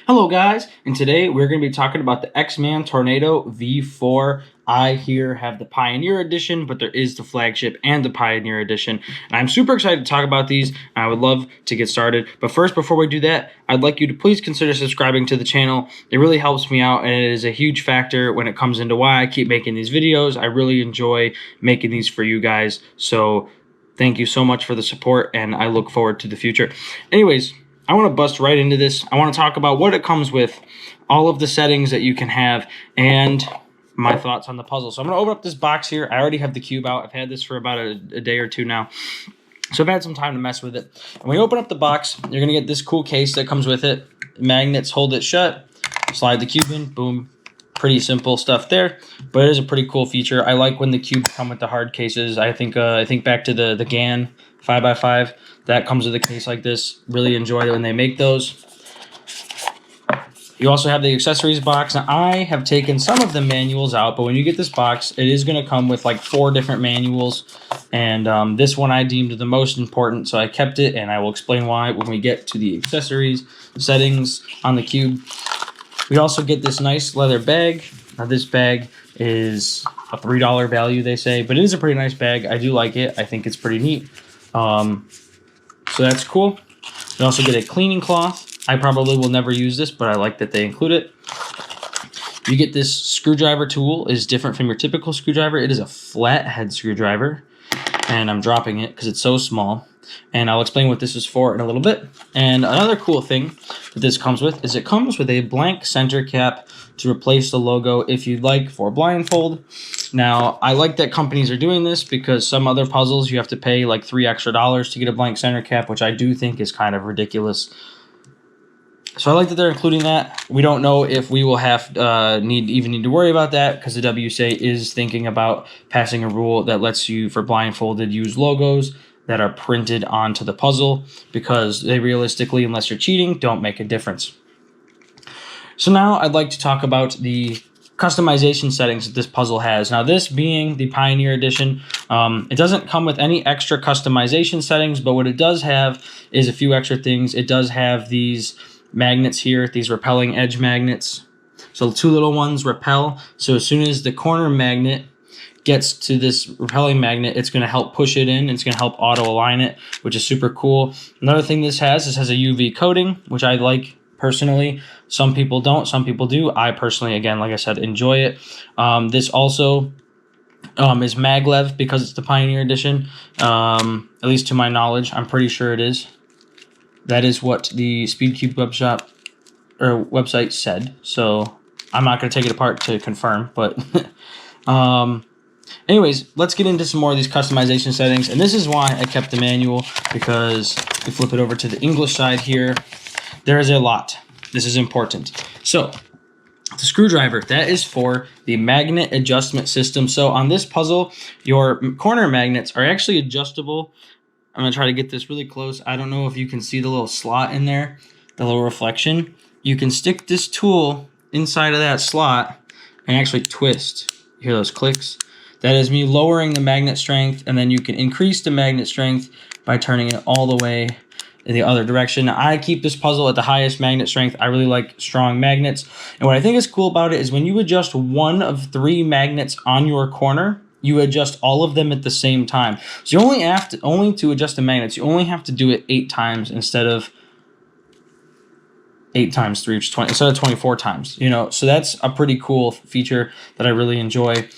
Hello guys, and today we're going to be talking about the X-Man Tornado V4. I here have the Pioneer Edition, but there is the Flagship and the Pioneer Edition. And I'm super excited to talk about these, and I would love to get started. But first, before we do that, I'd like you to please consider subscribing to the channel. It really helps me out, and it is a huge factor when it comes into why I keep making these videos. I really enjoy making these for you guys, so thank you so much for the support, and I look forward to the future. Anyways, I want to bust right into this. I want to talk about what it comes with, all of the settings that you can have, and my thoughts on the puzzle. So I'm going to open up this box here. I already have the cube out. I've had this for about a day or two now. So I've had some time to mess with it. And when you open up the box, you're going to get this cool case that comes with it. Magnets hold it shut. Slide the cube in. Boom. Pretty simple stuff there, but it is a pretty cool feature. I like when the cubes come with the hard cases. I think back to the GAN 5x5 that comes with a case like this. Really enjoy it when they make those. You also have the accessories box. Now I have taken some of the manuals out, but when you get this box, it is going to come with like 4 different manuals, and this one I deemed the most important, so I kept it, and I will explain why when we get to the accessories settings on the cube. We also get this nice leather bag. Now this bag is a $3 value, they say, but it is a pretty nice bag. I do like it. I think it's pretty neat. So that's cool. We also get a cleaning cloth. I probably will never use this, but I like that they include it. You get this screwdriver tool. It is different from your typical screwdriver. It is a flathead screwdriver, and I'm dropping it because it's so small. And I'll explain what this is for in a little bit. And another cool thing that this comes with is it comes with a blank center cap to replace the logo if you'd like for blindfold. Now, I like that companies are doing this because some other puzzles you have to pay like $3 extra to get a blank center cap, which I do think is kind of ridiculous. So I like that they're including that. We don't know if we will have need to worry about that because the WSA is thinking about passing a rule that lets you, for blindfolded, use logos that are printed onto the puzzle because they realistically, unless you're cheating, don't make a difference. So now I'd like to talk about the customization settings that this puzzle has. Now this being the Pioneer Edition, it doesn't come with any extra customization settings, but what it does have is a few extra things. It does have these magnets here, these repelling edge magnets. So 2 little ones repel. So as soon as the corner magnet gets to this repelling magnet, it's going to help push it in. It's going to help auto align it, which is super cool. Another thing this has a UV coating, which I like personally. Some people don't, some people do. I personally, again, like I said, enjoy it. This also is maglev because it's the Pioneer Edition, at least to my knowledge. I'm pretty sure it is. That is what the speedcube website said. So I'm not going to take it apart to confirm, but anyways, let's get into some more of these customization settings. And this is why I kept the manual, because if we flip it over to the English side here, there is a lot. This is important. So the screwdriver, that is for the magnet adjustment system. So on this puzzle, your corner magnets are actually adjustable. I'm going to try to get this really close. I don't know if you can see the little slot in there, the little reflection. You can stick this tool inside of that slot and actually twist. You hear those clicks? That is me lowering the magnet strength, and then you can increase the magnet strength by turning it all the way in the other direction. Now, I keep this puzzle at the highest magnet strength. I really like strong magnets. And what I think is cool about it is when you adjust one of 3 magnets on your corner, you adjust all of them at the same time. So you only to adjust the magnets, you only have to do it 8 times instead of 8 times 3, which is 20, instead of 24 times. You know, so that's a pretty cool feature that I really enjoy.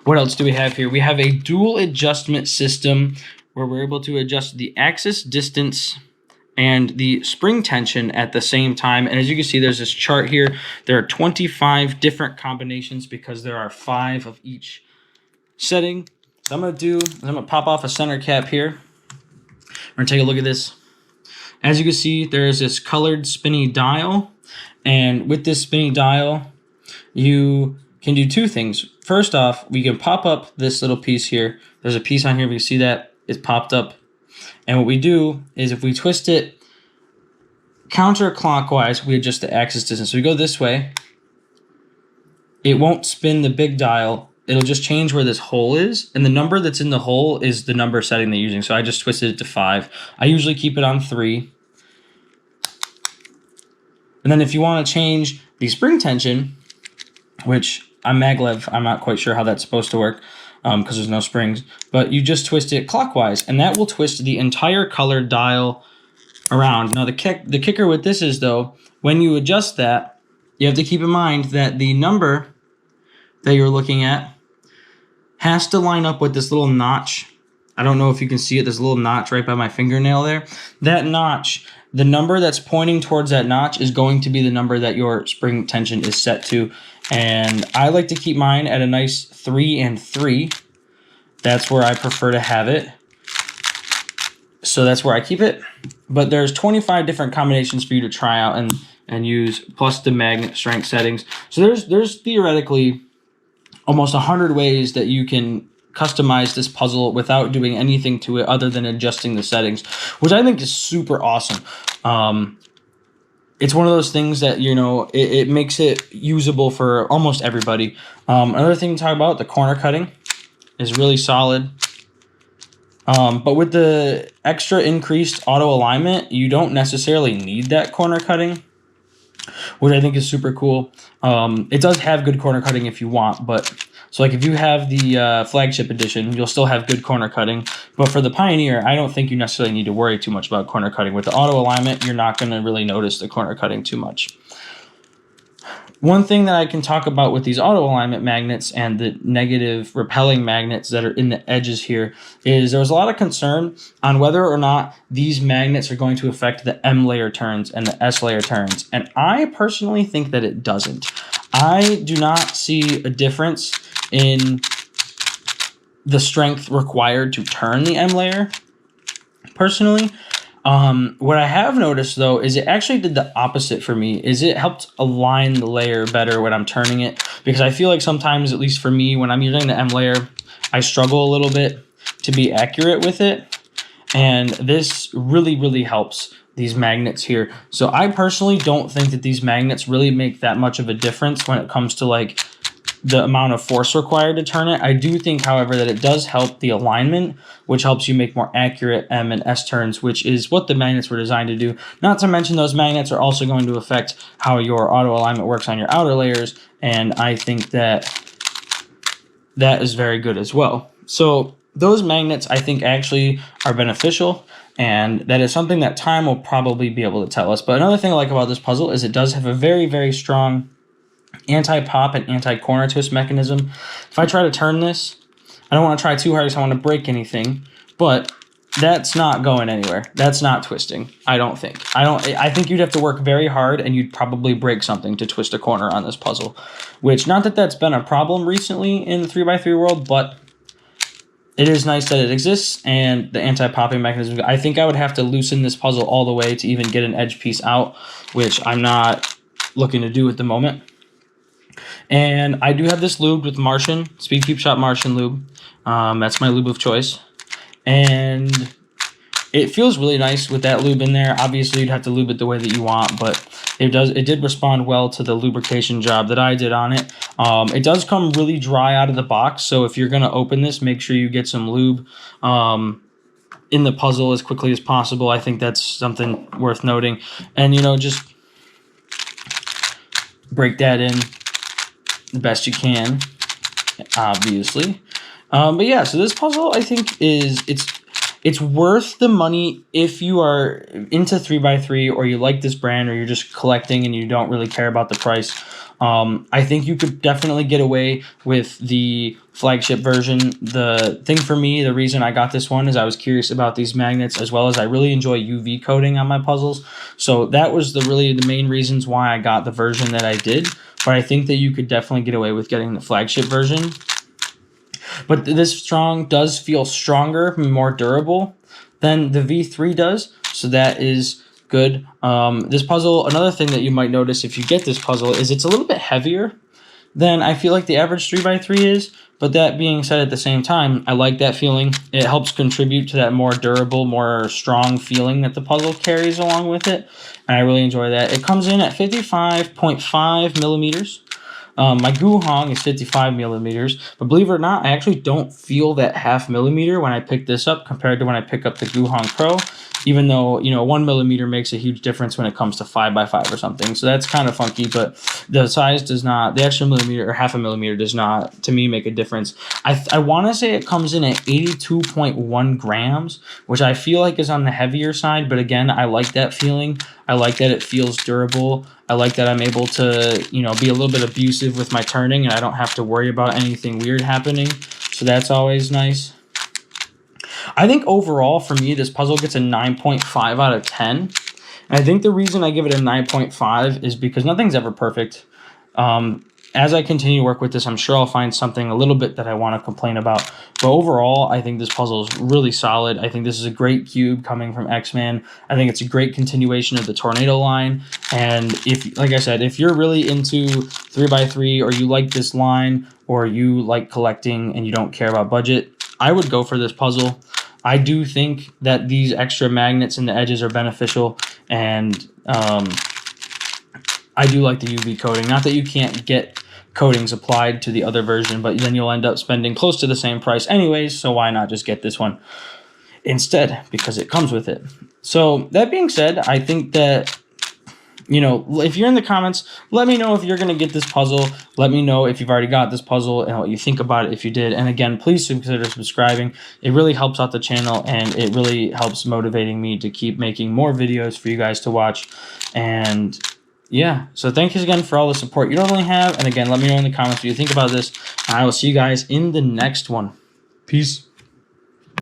What else do we have here? We have a dual adjustment system where we're able to adjust the axis distance and the spring tension at the same time. And as you can see, there's this chart here. There are 25 different combinations because there are 5 of each setting. So I'm gonna pop off a center cap here. We're gonna take a look at this. As you can see, there is this colored spinny dial. And with this spinny dial, you can do 2 things. First off, we can pop up this little piece here. There's a piece on here, we can see that it's popped up. And what we do is if we twist it counterclockwise, we adjust the axis distance. So we go this way, it won't spin the big dial. It'll just change where this hole is. And the number that's in the hole is the number setting they're using. So I just twisted it to 5. I usually keep it on 3. And then if you want to change the spring tension, which I'm maglev, I'm not quite sure how that's supposed to work because there's no springs, but you just twist it clockwise, and that will twist the entire colored dial around. Now the kicker with this is, though, when you adjust that, you have to keep in mind that the number that you're looking at has to line up with this little notch. I don't know if you can see it. There's a little notch right by my fingernail there. That notch, the number that's pointing towards that notch is going to be the number that your spring tension is set to. And I like to keep mine at a nice 3 and 3. That's where I prefer to have it. So that's where I keep it. But there's 25 different combinations for you to try out and use, plus the magnet strength settings. So there's theoretically almost 100 ways that you can customize this puzzle without doing anything to it other than adjusting the settings, which I think is super awesome. It's one of those things that, you know, it makes it usable for almost everybody. Another thing to talk about, the corner cutting is really solid. But with the extra increased auto alignment, you don't necessarily need that corner cutting, which I think is super cool. It does have good corner cutting if you want, but so like if you have the Flagship edition, you'll still have good corner cutting. But for the Pioneer, I don't think you necessarily need to worry too much about corner cutting. With the auto alignment, you're not going to really notice the corner cutting too much. One thing that I can talk about with these auto alignment magnets and the negative repelling magnets that are in the edges here is there was a lot of concern on whether or not these magnets are going to affect the M layer turns and the S layer turns. And I personally think that it doesn't. I do not see a difference in the strength required to turn the M layer, personally. What I have noticed, though, is it actually did the opposite for me. Is it helped align the layer better when I'm turning it, because I feel like sometimes, at least for me, when I'm using the M layer, I struggle a little bit to be accurate with it, and this really helps these magnets here. So I personally don't think that these magnets really make that much of a difference when it comes to like the amount of force required to turn it. I do think, however, that it does help the alignment, which helps you make more accurate M and S turns, which is what the magnets were designed to do. Not to mention those magnets are also going to affect how your auto alignment works on your outer layers, and I think that that is very good as well. So those magnets, I think, actually are beneficial, and that is something that time will probably be able to tell us. But another thing I like about this puzzle is it does have a very strong anti-pop and anti-corner twist mechanism. If I try to turn this, I don't want to try too hard because I want to break anything, but that's not going anywhere. That's not twisting, I don't think. I think you'd have to work very hard and you'd probably break something to twist a corner on this puzzle, which, not that that's been a problem recently in the 3x3 world, but it is nice that it exists, and the anti-popping mechanism. I think I would have to loosen this puzzle all the way to even get an edge piece out, which I'm not looking to do at the moment. And I do have this lubed with Martian, Speedcube Shop Martian lube. That's my lube of choice. And it feels really nice with that lube in there. Obviously, you'd have to lube it the way that you want, but it did respond well to the lubrication job that I did on it. It does come really dry out of the box, so if you're going to open this, make sure you get some lube in the puzzle as quickly as possible. I think that's something worth noting. And, you know, just break that in the best you can, obviously. But yeah, so this puzzle, I think, it's worth the money if you are into 3x3 or you like this brand, or you're just collecting and you don't really care about the price. I think you could definitely get away with the Flagship version. The thing for me, the reason I got this one is I was curious about these magnets, as well as I really enjoy UV coating on my puzzles. So that was really the main reasons why I got the version that I did. But I think that you could definitely get away with getting the Flagship version. But this does feel stronger and more durable than the V3 does, so that is good. This puzzle, another thing that you might notice if you get this puzzle, is it's a little bit heavier than I feel like the average 3x3 is. But that being said, at the same time, I like that feeling. It helps contribute to that more durable, more strong feeling that the puzzle carries along with it, and I really enjoy that. It comes in at 55.5 millimeters. My Guhong is 55 millimeters, but believe it or not, I actually don't feel that 0.5 millimeter when I pick this up compared to when I pick up the Guhong Pro, even though, you know, 1 millimeter makes a huge difference when it comes to 5x5 or something. So that's kind of funky, but the size does not, the extra millimeter or 0.5 millimeter does not, to me, make a difference. I want to say it comes in at 82.1 grams, which I feel like is on the heavier side, but again, I like that feeling. I like that it feels durable. I like that I'm able to, you know, be a little bit abusive with my turning and I don't have to worry about anything weird happening. So that's always nice. I think overall for me, this puzzle gets a 9.5 out of 10. And I think the reason I give it a 9.5 is because nothing's ever perfect. As I continue to work with this, I'm sure I'll find something a little bit that I want to complain about. But overall, I think this puzzle is really solid. I think this is a great cube coming from X-Man. I think it's a great continuation of the Tornado line. And if, like I said, if you're really into 3x3 or you like this line or you like collecting and you don't care about budget, I would go for this puzzle. I do think that these extra magnets in the edges are beneficial, and I do like the UV coating. Not that you can't get coatings applied to the other version, but then you'll end up spending close to the same price anyways, so why not just get this one instead, because it comes with it. So that being said, I think that, you know, if you're in the comments, let me know if you're going to get this puzzle. Let me know if you've already got this puzzle and what you think about it if you did. And again, please consider subscribing. It really helps out the channel, and it really helps motivating me to keep making more videos for you guys to watch. And yeah, so thank you again for all the support you normally have. And again, let me know in the comments what you think about this. And I will see you guys in the next one. Peace.